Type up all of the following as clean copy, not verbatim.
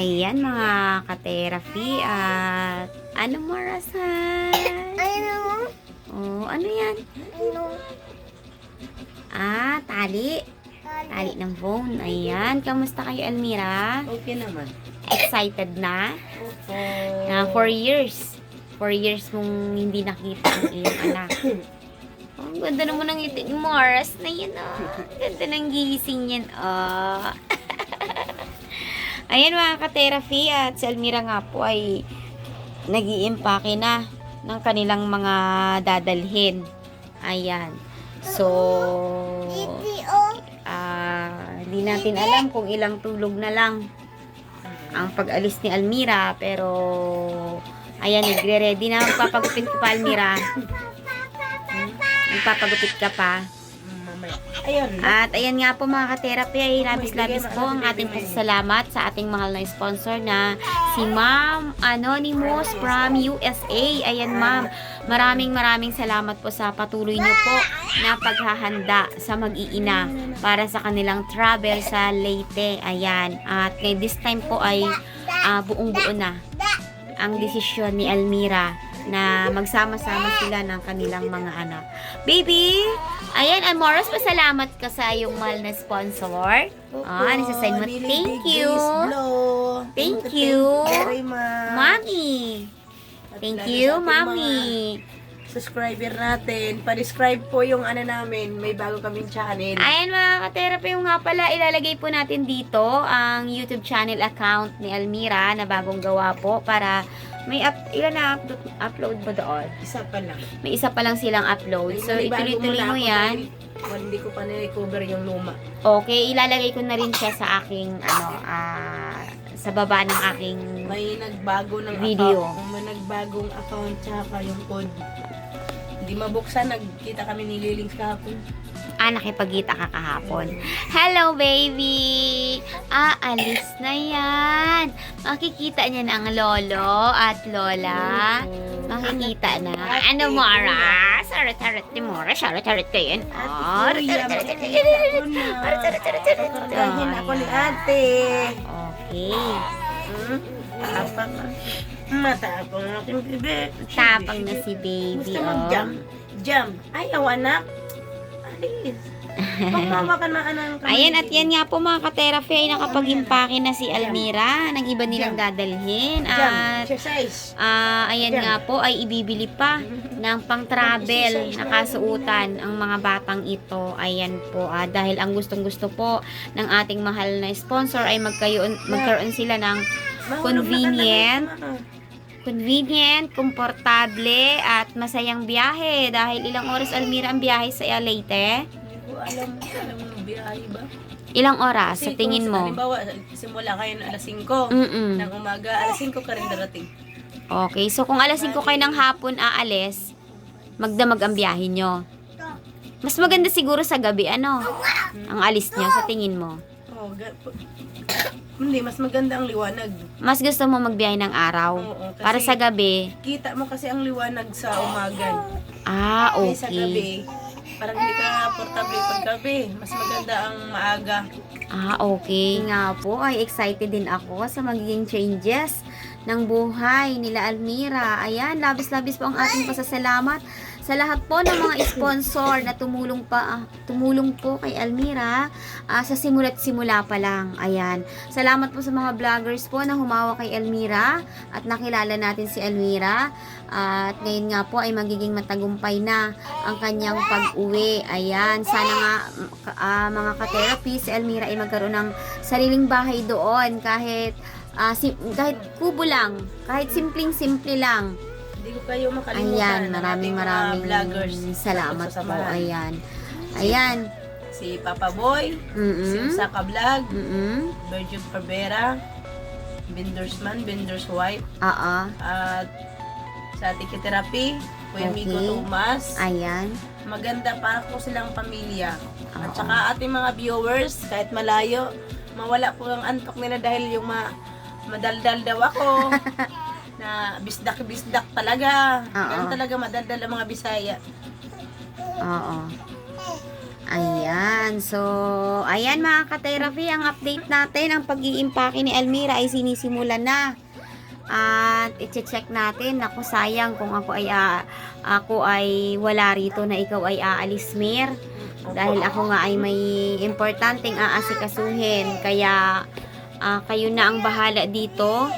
Ayan mga ka-therapy at ano mo, Rasan? Oh, ano yan? Tali. Tali ng phone. Ayan. Kamusta kayo, Almira? Okay naman. Excited na? Okay. Na 4 years. 4 years mong hindi nakita ang iyong anak. Oh, ang ganda naman ng ngiti ni Morris na yun, oh. Ang ganda ng gising yan, oh. Ayan mga ka-therapy at si Almira nga po ay nag-iimpake na ng kanilang mga dadalhin. Ayan. So, hindi natin alam kung ilang tulog na lang ang pag-alis ni Almira, pero ayan, nagre-ready na. Magpapagupit ko pa, Almira. Magpapagupit ka pa. Ayun. At ayan nga po mga ka-therapy, ay labis-labis po ang ating pasasalamat sa ating mahal na sponsor na si Ma'am Anonymous from USA. Ayan ma'am, maraming salamat po sa patuloy niyo po na paghahanda sa mag-iina para sa kanilang travel sa Leyte. Ayan, at this time po ay buong-buo na ang desisyon ni Almira na magsama-sama sila ng kanilang mga anak. Baby, ayan, Amoros, pasalamat ka sa iyong mahal na sponsor. Nasasign mo, thank you. Thank you, Mommy. Thank you, Mommy. Subscriber natin. Pa-describe po yung ano namin. May bago kaming channel. Ayan mga ka-therapy, yung nga pala, ilalagay po natin dito ang YouTube channel account ni Almira na bagong gawa po para may ilan na upload mo doon? Isa pa lang. May isa pa lang silang upload. So, ituloy-tuloy mo yan. Hindi ko pa na-recover yung luma. Okay, ilalagay ko na rin siya sa aking, sa baba ng aking May nagbago ng video. account. May nagbagong account tsaka yung code. Hindi mabuksan. Nagkita kami ni Liling kahapon. Nakipagkita ka kahapon. Hello, baby! Alis na yan. Makikita niya na ang lolo at lola. Makikita na. Ano, Mara? Sarot-sarot ni Mara. Sarot-sarot ko yun. Pagkahin ako ni ate. Okay. Tapang. Matapang ang aking bebe. Tapang na si baby, Gusto mag-jump. Jump. Ayaw, anak. Alis. Pagmama ka na, anak. Ayan, at yan nga po mga ka-therapy ay nakapag-impake na si Almira ng iba nilang dadalhin. At Exercise. ayan nga po ay ibibili pa ng pang-travel na kasuutan ang mga batang ito. Ayan po, dahil ang gustong-gusto po ng ating mahal na sponsor ay magkaroon sila ng convenient, komportable at masayang biyahe. Dahil ilang oras, Almira, ang biyahe sa Leyte? Hindi ko alam ng biyahe ba? Ilang oras sa Kasi tingin mo? Halimbawa, simula kayo ng alas 5 ng umaga, alas 5 ka rin darating. Okay, so kung alas 5 kayo ng hapon aalis, magdamag ang biyahe nyo. Mas maganda siguro sa gabi, ang alis nyo sa tingin mo? Oh, hindi, mas maganda ang liwanag. Mas gusto mo magbiyahe ng araw? Oo, kasi Para sa gabi? Kita mo kasi ang liwanag sa umaga. Okay. Sa gabi, parang hindi ka portable pag gabi. Mas maganda ang maaga. Okay. Nga po, ay excited din ako sa magiging changes ng buhay nila Almira. Ayan, labis-labis po ang ating pasasalamat sa lahat po ng mga sponsor na tumulong po kay Almira sa simula't simula pa lang. Ayan. Salamat po sa mga vloggers po na humawa kay Almira at nakilala natin si Almira. At ngayon nga po ay magiging matagumpay na ang kanyang pag-uwi. Ayan. Sana nga mga ka-therapy, si Almira ay magkaroon ng sariling bahay doon kahit kubo lang, kahit simpleng-simple lang. Hindi ko kayo makalimutan. Ayan, maraming vloggers. Salamat po. Ayan. Si Papa Boy, si Usaka Vlog, Virgin Barbera, Bender's Wife, at sa Tiki Therapy, Kuya Miko Tomas. Ayan. Maganda para po silang pamilya. At saka ating mga viewers, kahit malayo, mawala po ang antok nila dahil yung madaldal daw ako. Na bisdak talaga. Ganun talaga madaldal ang mga Bisaya. Ayan. Ayan, so, ayan mga ka-therapy, ang update natin, ang pag-iimpake ni Almira ay sinisimulan na. At i-check natin, naku sayang kung ako ay wala rito na ikaw ay aalis, Mir. Dahil ako nga ay may importanteng aasikasuhin. Kaya kayo na ang bahala dito.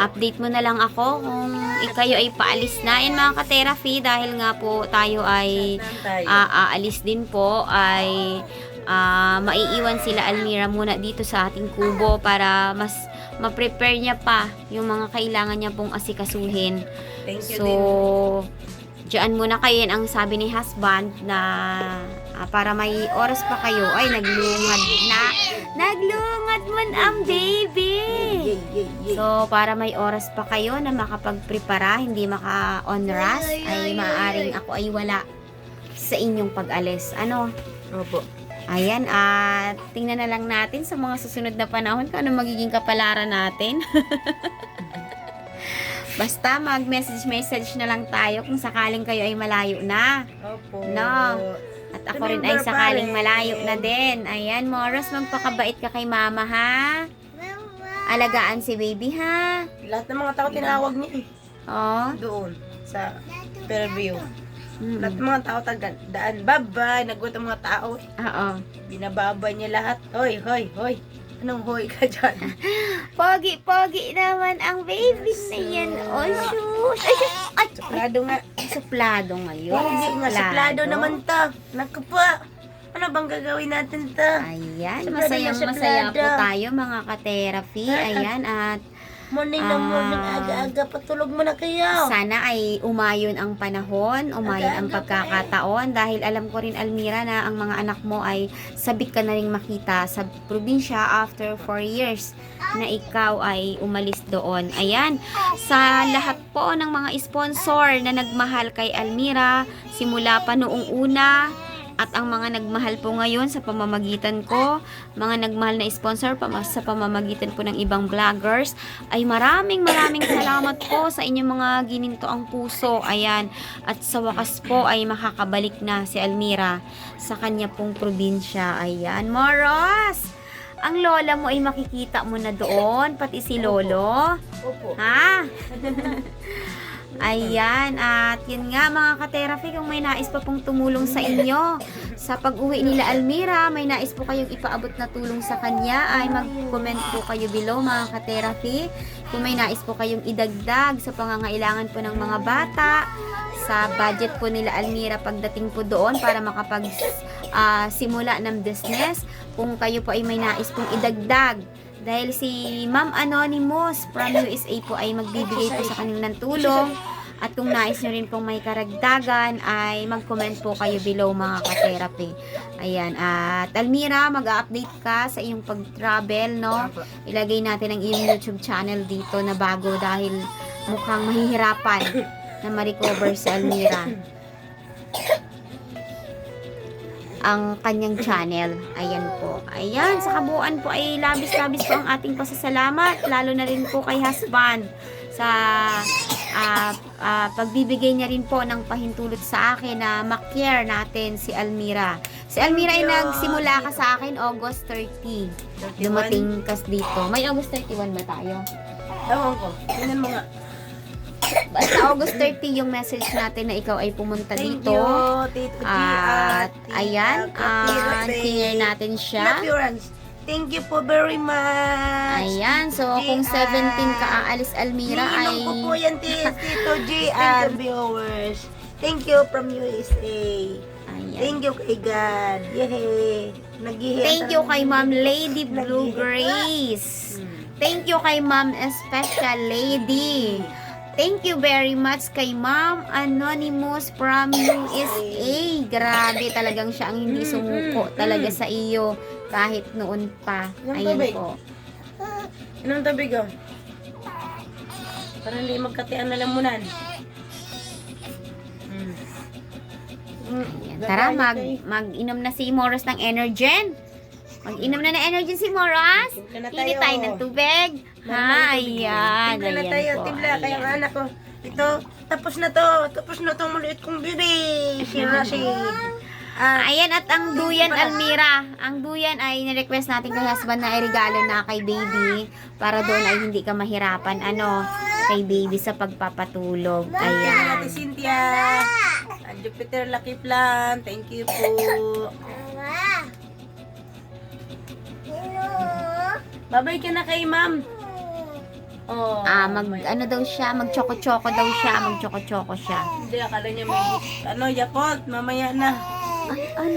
Update mo na lang ako kung kayo ay paalis na. Yan mga ka-therapy, dahil nga po tayo ay aalis din po, ay maiiwan sila Almira muna dito sa ating kubo para mas ma-prepare niya pa yung mga kailangan niya pong asikasuhin. Thank you So, diyan muna kayo. Yan ang sabi ni husband na para may oras pa kayo. Ay, naglungad na. Naglungad man ang baby. So, para may oras pa kayo na makapagprepara, hindi maka-on rush, ay maaaring ako ay wala sa inyong pag-alis. Ano? Opo. Ayan, at tingnan na lang natin sa mga susunod na panahon kung ano magiging kapalaran natin. Basta mag-message na lang tayo kung sakaling kayo ay malayo na. Opo. No. At ako rin ay Remember, sakaling pare. malayo na din. Ayan, Moros, magpakabait ka kay mama, ha? Alagaan si baby, ha? Lahat ng mga tao tinawag niya eh. Oh. Doon, sa Fairview. Mm. Lahat ng mga tao daan, bye-bye, nagot ang mga tao eh. Oo. Binababay niya lahat. Hoy, hoy, hoy. Anong hoy ka dyan? Pogi naman ang baby na yan. Oh, shush. Ay, shush. Ay, Suplado nga. suplado ngayon. Hindi nga, suplado naman ta. Naku pa. Ano bang gagawin natin ta? Ayan, Suplado masaya na masaya po suplado. tayo mga ka-therapy. Ayan, at Morning na morning, aga-aga, patulog mo na kayo. sana ay umayon ang panahon, umayon ang pagkakataon, dahil alam ko rin, Almira, na ang mga anak mo ay sabik ka na rin makita sa probinsya after 4 years na ikaw ay umalis doon. Ayan, sa lahat po ng mga sponsor na nagmahal kay Almira, simula pa noong una, at ang mga nagmahal po ngayon sa pamamagitan ko, mga nagmahal na sponsor sa pamamagitan po ng ibang vloggers, ay maraming salamat po sa inyong mga gininto ang puso. Ayan, at sa wakas po ay makakabalik na si Almira sa kanya pong probinsya. Ayan, Moros! Ang lola mo ay makikita mo na doon, pati si lolo. Opo. Ha? Ayan, at yun nga mga ka-therapy, kung may nais pa pong tumulong sa inyo sa pag-uwi nila Almira, may nais po kayong ipaabot na tulong sa kanya, ay mag-comment po kayo below mga ka-therapy. Kung may nais po kayong idagdag sa pangangailangan po ng mga bata, sa budget po nila Almira pagdating po doon para makapag simula ng business, kung kayo po ay may nais pong idagdag, dahil si Ma'am Anonymous from USA po ay magbibigay po sa kanila ng tulong. At kung nais nyo rin pong may karagdagan, ay mag-comment po kayo below mga ka-therapy. Ayan, at Almira, mag-update ka sa iyong pag-travel, no? Ilagay natin ang iyong YouTube channel dito na bago, dahil mukhang mahihirapan na ma-recover si Almira ang kanyang channel. Ayan po. Ayan, sa kabuuan po ay labis-labis po ang ating pasasalamat, lalo na rin po kay husband sa pagbibigay niya rin po ng pahintulot sa akin na ma-care natin si Almira. Si Almira ay nagsimula ka sa akin August 30. Dumating kas dito. May August 31 ba tayo? Ewan ko. Tingnan mo nga. Basta August 30 yung message natin na ikaw ay pumunta Thank dito. you, Tito G. At Tita ayan, Kapirate. clear natin siya. Appearance. Thank you po very much. Ayan, so kung 17 ka aalis Almira ay Ninong ko po yan, Tito G and viewers. Thank you from USA. ayan. Thank you kay God. Yehey. Thank you kay Ma'am Lady Blue Grace. Thank you kay Ma'am Special Lady. Thank you very much kay Ma'am Anonymous from USA. Grabe, talagang siya ang hindi sumuko talaga sa iyo kahit noon pa. Ayan po. Anong tabig oh? Para hindi magkatian na lamunan. Ayan, tara, mag-inom na si Moros ng Energen. Mag-inom na ng Energen si Moros. Timpla na Hindi tayo. tayo ng tubig. Ha, ayan. Timpla na Ayan tayo, po, timpla. Kaya ayan. nga anak ko. Ito, tapos na to. Tapos na tong maliit kong bibi. Si Rashid. Ayan, at ang duyan, Almira. Ang duyan ay nirequest natin kay husband na regalo na kay baby. Para doon ay hindi ka mahirapan, kay baby sa pagpapatulog. Ayan. Ayan. Ate Cynthia. Ang Jupiter Lucky Plant. Thank you po. Babay ka na kay ma'am. Oh, Daw siya, mag-choco-choco daw siya, mag-choco-choco siya. Hindi, akala niya may Yakult, mamaya na. Ay,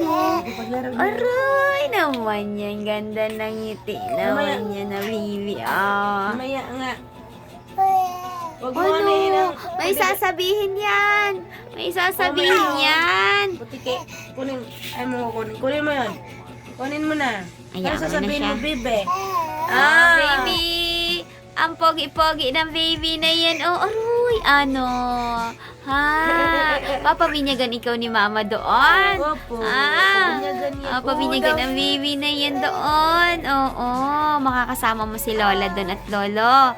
Paglaro niya. aray naman yan. Ganda ng ngiti naman yan na baby. Mamaya nga. Huwag mo na yun. May sasabihin yan. May sasabihin yan. Putike. Kunin. Ay mo kunin. Kunin mo yun. Kunin mo na. Ayan, Ano sasabihin ano na mo, bebe? Baby. Ang pogi-pogi ng baby na yan. Aroy. Papabinyagan ikaw ni mama doon. Opo. Pabinyagan ang baby na yan doon. Oo. Makakasama mo si Lola doon at Lolo.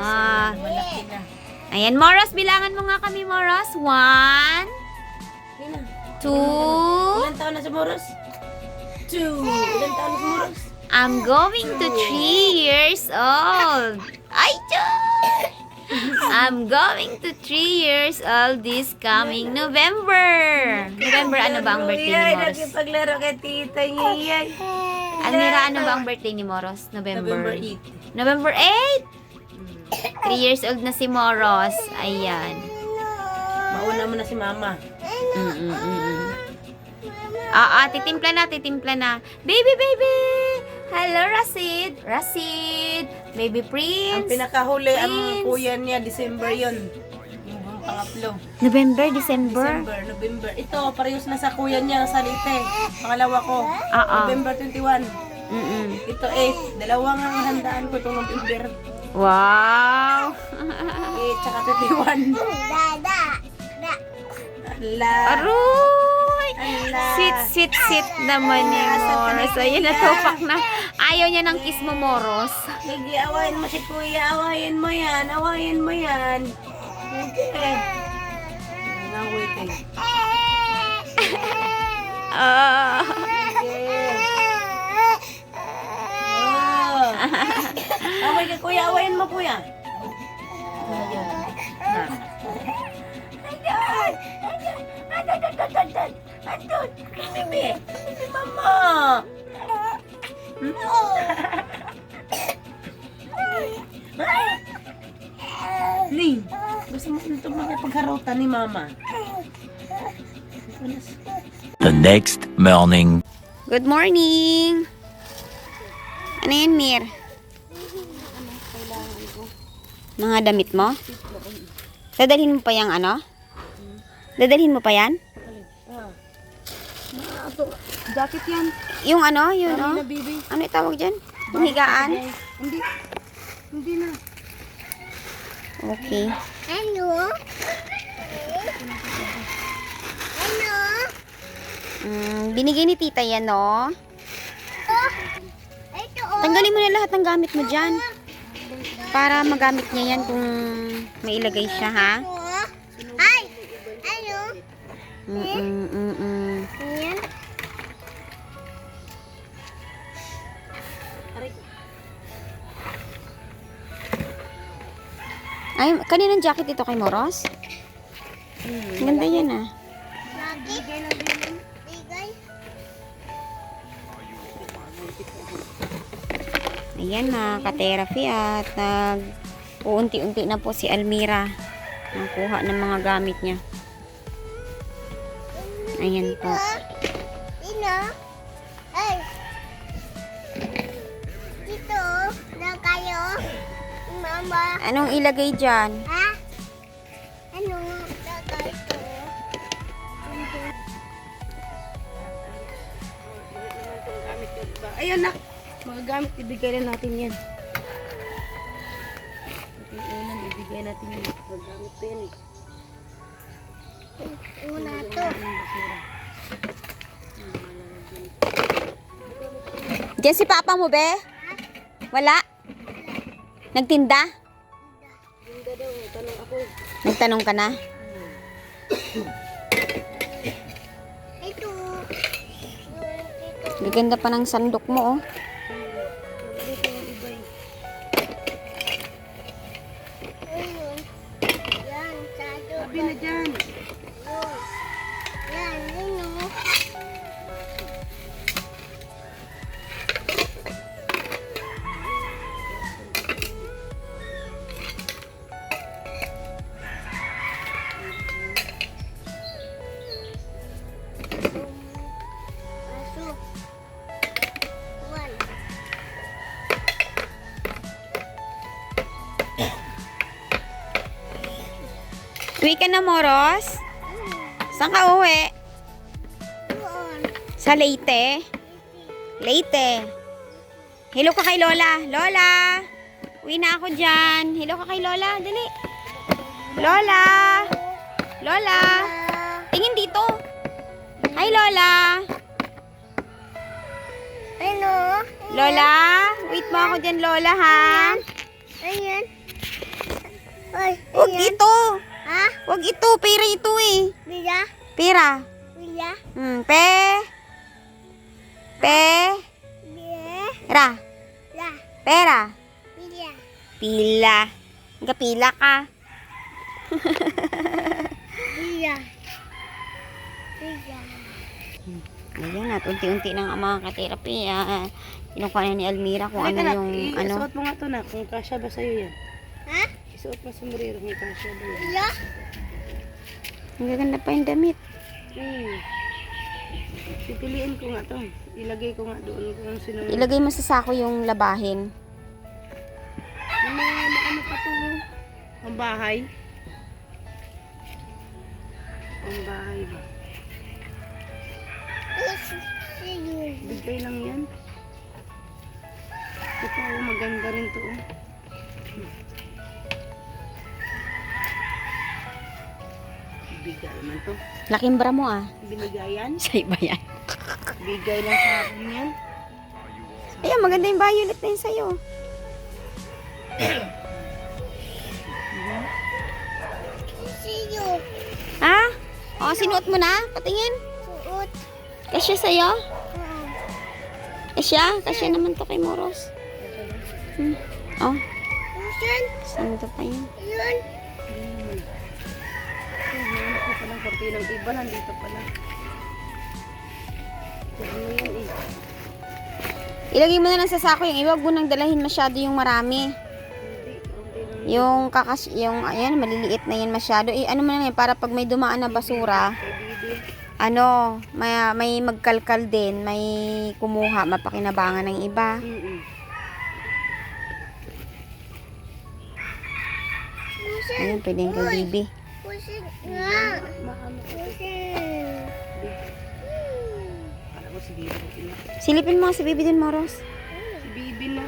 Malaki na. Ayan, Moros. Bilangan mo nga kami, Moros. 1, Sino? 2. Ilan taon na si Moros? 2. Ilan taon na si Moros? I'm going to 3 years old. Ay, Diyos! I'm going to 3 years old this coming November. November, ano ba ang birthday ni Moros? Nakipaglaro kay tita niya. Almira, ano ba ang birthday ni Moros? November 8. November 8? 3 years old na si Moros. Ayan. Mauna mo na si mama. Titimpla na. Baby, baby! Hello, Rasid. Baby Prince. Ang pinakahuli, ang kuya niya, December yun. Yung pangatlo. November, December. November. Ito, parehas na sa kuya niya, sa Lite. Pangalawa ko. November 21. Ito 8. Dalawang ang handaan ko itong November. Wow! 8 tsaka 21. Ala. Aroy! Ala. Sit naman ni Moros. Ayun, natupak na. Ayaw niya ng kiss mo, Moros. Sige, awayin mo si kuya. Awayin mo yan. Okay. Nga, wait eh. Sige. Away ka kuya. Awayin mo kuya. Andun! Bibi! Mama! Ling! Gusto mo ito makipagharutan ni mama? The next morning. Good morning! Ano yan, Mir? Mga damit mo? Dadalhin mo pa yung Dadalhin mo pa yan? Jacket yan. Yung yun Na, baby. Ano itawag dyan? Yung higaan? Hindi na. Okay. Binigay ni tita yan, no? Tanggalin mo na lahat ng gamit mo dyan. Para magamit niya yan kung mailagay siya, ha? Ay, kaninang jacket ito kay Moros? Ganda yan, ah. Ayan na, ka-therapy at unti-unti na po si Almira nakuha ng mga gamit niya. Ayan po. Dito na kayo, mama. Anong ilagay dyan? Ha? Anong lagay ko? Ayun na. Mga gamit, ibigay na natin yan. Yung unan, ibigay natin yan. Mga gamit ko yan eh. Una to. Diyan si papa mo, be? Wala? Nagtinda? Tinda daw, tanong ako. Nagtanong ka na? Ito. Gaganda pa ng sandok mo, oh. Dito yung iba eh. Ayun. Yan, sado. Sabi na dyan. Ayun. Yan, yun o. Pasok. One. Uwi ka na, Moros? Saan ka uwi? Doon. Sa Leyte? Leyte. Hello ka kay Lola. Lola! Uwi na ako dyan. Hello ka kay Lola. Dali. Lola! Lola! Tingin dito. Hi, Lola! Ano? Lola! Wait mo ako dyan, Lola, ha? Ayan. Ay, Huwag ayan. dito. Ha? Huwag ito. Pera ito eh. Bila? Pera. Bila? Pe. Bila? Ra. La? Pera. Bila? Pila. Pila ka. Bila? Bila? Ayan at unti-unti ng mga ka-therapy. Kinukuha na ni Almira kung ano yung ano. Isuot mo nga to na, kung kasya ba sa'yo yan. Ha? Isuot mo sombrero, may kasya ba yan. Bila? Ang gaganda pa yung damit. Pipiliin ko nga to. Ilagay ko nga doon kung sino. Ilagay mo sa sako yung labahin. Ano pa to? Ang bahay. Ang bahay ba? Ayun. Bigay lang yan. Ito, maganda rin to. Bigay man to. Laking bra mo ah. Binigayan. Sa iba yan. Bigay lang sa akin yan. Ayan, maganda yung violet na yun sa'yo. Siyo. Ha? O, sinuot mo na? Patingin. Suot. Kasya sa'yo? Oo. Kasya? Kasya naman to kay Moros. Oh, Susan. saan to pa yun? Ayun. Meron ko palang kortinang iba, nandito pala. Ano yan eh? Ilagay mo na lang sa sako yung iba. Huwag mo nang dalahin masyado yung marami. Yung yung ayan, maliliit na yan masyado. Ano mo na yan, para pag may dumaan na basura, ano, may magkalkal din, may kumuha, mapakinabangan ng iba. Susan. Ayun, pwedeng kay Bibi. Susan nga. Susan. Kala ko si Bibi. Silipin mo nga si Bibi din, Moros. Si Bibi na.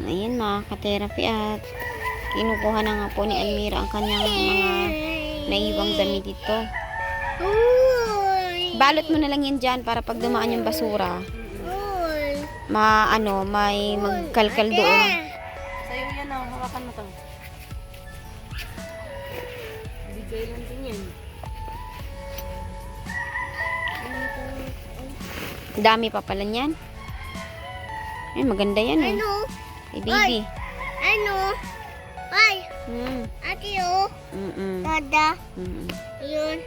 Ayan, mga ka-therapy at kinukuha na nga po ni Almira ang kanyang mga naiwang damit dito. Uy. Balot mo na lang yan dyan para pag dumaan yung basura, Uy. may magkalkal doon. Sa'yo yan oh, hawakan mo to. Bigay lang din yan. Dami pa pala niyan. Ay, maganda yan eh. Ano? Kay Bibi. Ano? Ay. Mm. Ate oh. Mm-mm. Dada. Mm-mm. Yun.